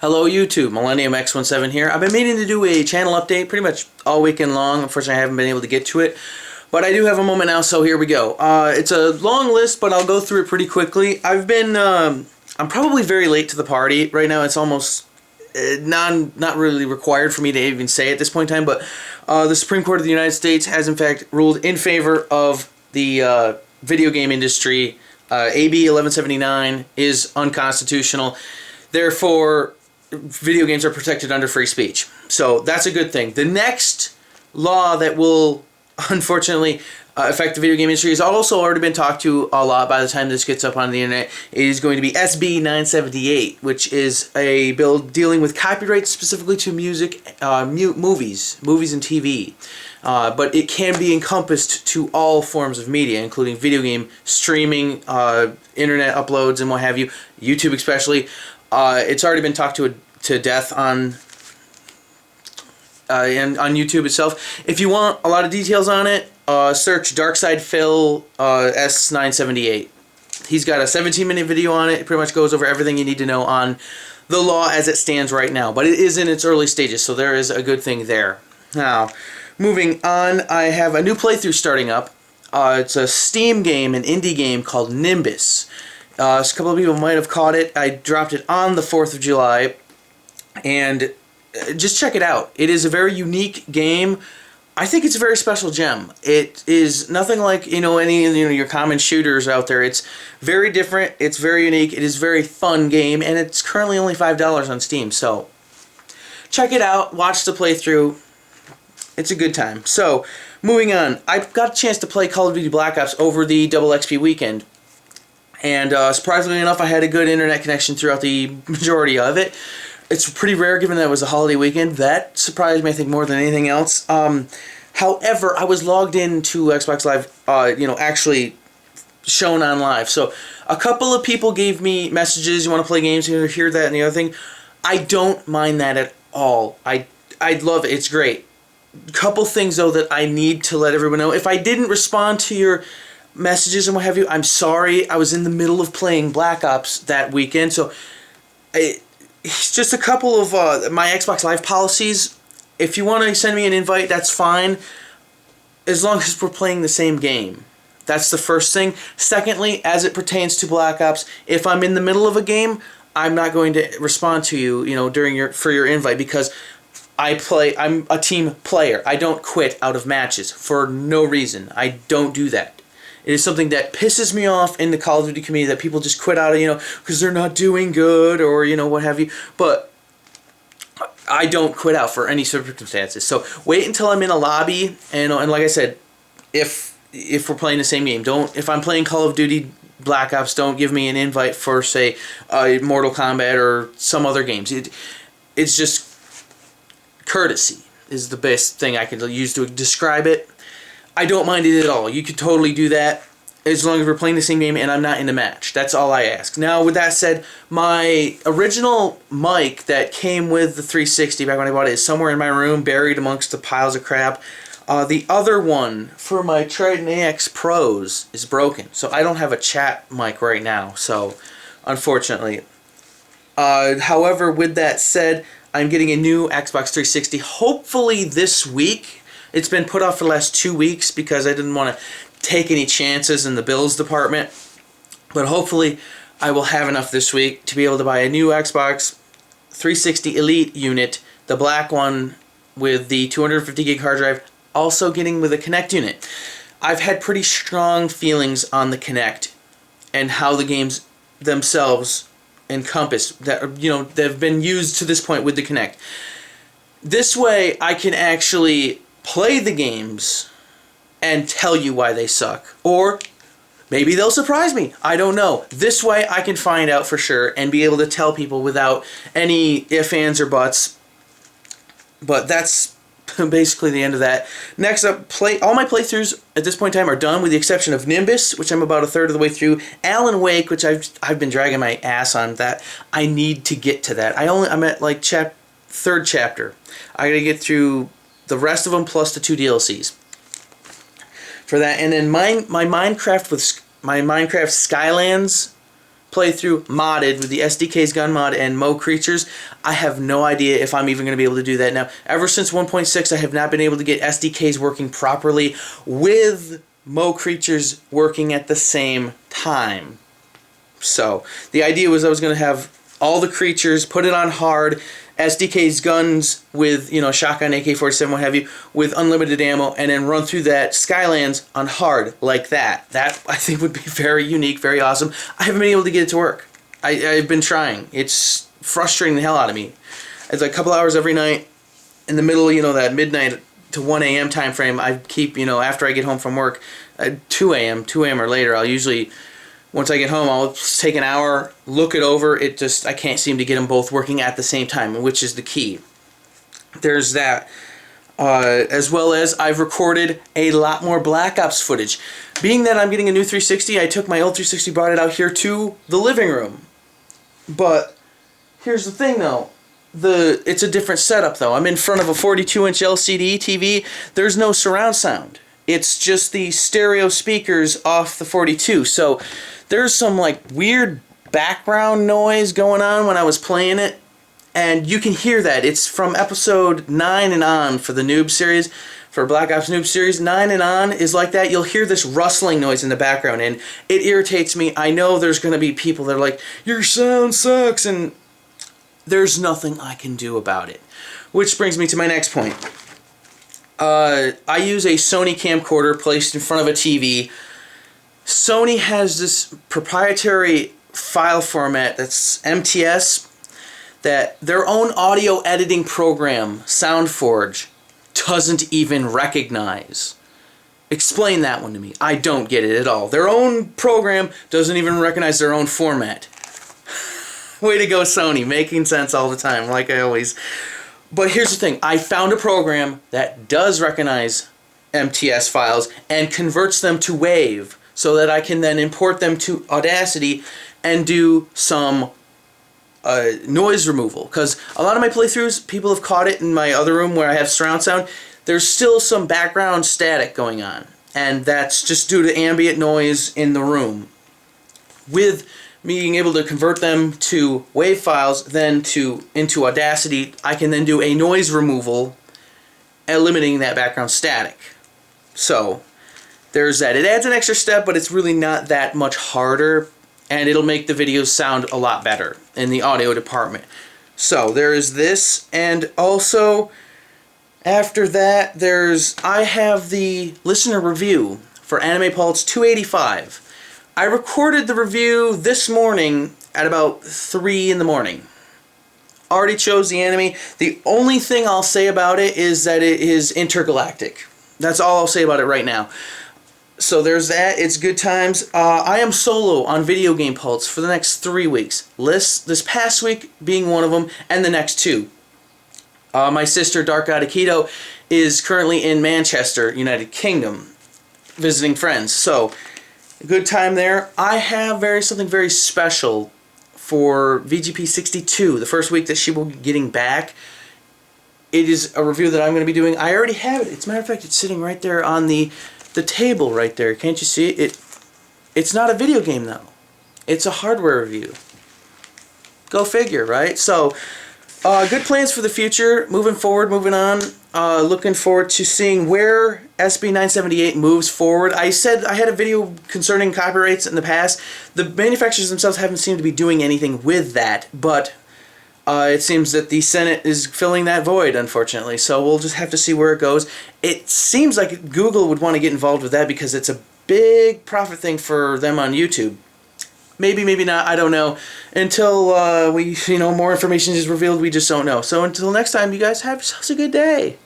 Hello YouTube, MillenniumX17 here. I've been meaning to do a channel update pretty much all weekend long. Unfortunately, I haven't been able to get to it. But I do have a moment now, so here we go. It's a long list, but I'll go through it pretty quickly. I'm probably very late to the party. Right now, it's almost not really required for me to even say at this point in time, but the Supreme Court of the United States has in fact ruled in favor of the video game industry. AB 1179 is unconstitutional. Therefore, video games are protected under free speech. So that's a good thing. The next law that will unfortunately affect the video game industry has also already been talked to a lot by the time this gets up on the internet. It is going to be SB 978, which is a bill dealing with copyright specifically to music, movies and TV. But it can be encompassed to all forms of media, including video game streaming, internet uploads, and what have you, YouTube especially. It's already been talked to death on YouTube itself. If you want a lot of details on it, search Darkside Phil S978. He's got a 17-minute video on it. It pretty much goes over everything you need to know on the law as it stands right now. But it is in its early stages, so there is a good thing there. Now, moving on, I have a new playthrough starting up. It's a Steam game, an indie game called Nimbus. A couple of people might have caught it. I dropped it on the 4th of July, and just check it out. It is a very unique game. I think it's a very special gem. It is nothing like any your common shooters out there. It's very different. It's very unique. It is a very fun game, and it's currently only $5 on Steam. So check it out. Watch the playthrough. It's a good time. So moving on, I got a chance to play Call of Duty Black Ops over the Double XP weekend. And surprisingly enough, I had a good internet connection throughout the majority of it. It's pretty rare given that it was a holiday weekend. That surprised me, I think, more than anything else. However, I was logged into Xbox Live, actually shown on live. So a couple of people gave me messages, you want to play games, you hear that and the other thing. I don't mind that at all. I love it. It's great. Couple things, though, that I need to let everyone know. If I didn't respond to your messages and what have you, I'm sorry. I was in the middle of playing Black Ops that weekend, so it's just a couple of my Xbox Live policies. If you want to send me an invite, that's fine, as long as we're playing the same game. That's the first thing. Secondly, as it pertains to Black Ops, if I'm in the middle of a game, I'm not going to respond to you, for your invite, because I'm a team player. I don't quit out of matches for no reason. I don't do that. It is something that pisses me off in the Call of Duty community, that people just quit out of, because they're not doing good or, what have you. But I don't quit out for any circumstances. So wait until I'm in a lobby, and like I said, if we're playing the same game, if I'm playing Call of Duty Black Ops, don't give me an invite for, say, Mortal Kombat or some other games. It's just courtesy is the best thing I can use to describe it. I don't mind it at all. You could totally do that as long as we're playing the same game and I'm not in the match. That's all I ask. Now, with that said, my original mic that came with the 360 back when I bought it is somewhere in my room, buried amongst the piles of crap. The other one for my Trident AX Pros is broken, so I don't have a chat mic right now, so unfortunately. However, with that said, I'm getting a new Xbox 360 hopefully this week. It's been put off for the last 2 weeks because I didn't want to take any chances in the bills department. But hopefully I will have enough this week to be able to buy a new Xbox 360 Elite unit, the black one with the 250 gig hard drive, also getting with a Kinect unit. I've had pretty strong feelings on the Kinect and how the games themselves encompass that that have been used to this point with the Kinect. This way I can actually play the games and tell you why they suck. Or maybe they'll surprise me. I don't know. This way I can find out for sure and be able to tell people without any ifs, ands, or buts. But that's basically the end of that. Next up, all my playthroughs at this point in time are done, with the exception of Nimbus, which I'm about a third of the way through. Alan Wake, which I've been dragging my ass on. That I need to get to that. I'm at like third chapter. I gotta get through the rest of them plus the 2 DLCs for that. And then my Minecraft Skylands playthrough modded with the SDK's gun mod and Mo creatures. I have no idea if I'm even going to be able to do that now. Ever since 1.6, I have not been able to get SDKs working properly with Mo creatures working at the same time. So the idea was I was going to have all the creatures, put it on hard, SDK's guns with, you know, shotgun, AK-47, what have you, with unlimited ammo, and then run through that Skylands on hard like that. That, I think, would be very unique, very awesome. I haven't been able to get it to work. I've been trying. It's frustrating the hell out of me. It's like a couple hours every night in the middle, you know, that midnight to 1 a.m. time frame. I keep, you know, after I get home from work, 2 a.m. or later, I'll usually... Once I get home, I'll take an hour, look it over. I can't seem to get them both working at the same time, which is the key. There's that. As well as I've recorded a lot more Black Ops footage. Being that I'm getting a new 360, I took my old 360, brought it out here to the living room. But here's the thing, though. It's a different setup, though. I'm in front of a 42-inch LCD TV. There's no surround sound. It's just the stereo speakers off the 42. So there's some like weird background noise going on when I was playing it. And you can hear that. It's from episode 9 and on for the Noob series. For Black Ops Noob series, 9 and on is like that. You'll hear this rustling noise in the background. And it irritates me. I know there's going to be people that are like, your sound sucks. And there's nothing I can do about it. Which brings me to my next point. I use a Sony camcorder placed in front of a TV. Sony has this proprietary file format that's MTS that their own audio editing program, SoundForge, doesn't even recognize. Explain that one to me. I don't get it at all. Their own program doesn't even recognize their own format. Way to go, Sony. Making sense all the time, like I always... But here's the thing, I found a program that does recognize MTS files and converts them to WAV so that I can then import them to Audacity and do some noise removal. Because a lot of my playthroughs, people have caught it in my other room where I have surround sound. There's still some background static going on. And that's just due to ambient noise in the room. With being able to convert them to WAV files, then into Audacity, I can then do a noise removal, eliminating that background static. So, there's that. It adds an extra step, but it's really not that much harder, and it'll make the videos sound a lot better in the audio department. So, there is this, and also, after that, I have the listener review for Anime Pulse 285. I recorded the review this morning at about 3 in the morning. Already chose the anime. The only thing I'll say about it is that it is intergalactic. That's all I'll say about it right now. So there's that. It's good times. I am solo on Video Game Pulse for the next 3 weeks. This past week being one of them, and the next 2. My sister, Dark God Aikido, is currently in Manchester, United Kingdom, visiting friends. So... good time there. I have something very special for VGP 62, the first week that she will be getting back. It is a review that I'm going to be doing. I already have it. As a matter of fact, it's sitting right there on the table right there. Can't you see it? It's not a video game, though. It's a hardware review. Go figure, right? So, good plans for the future. Moving forward, moving on. Looking forward to seeing where SB978 moves forward. I said I had a video concerning copyrights in the past. The manufacturers themselves haven't seemed to be doing anything with that, but it seems that the Senate is filling that void, unfortunately. So we'll just have to see where it goes. It seems like Google would want to get involved with that because it's a big profit thing for them on YouTube. Maybe, maybe not, I don't know. Until more information is revealed, we just don't know. So until next time, you guys have yourselves a good day.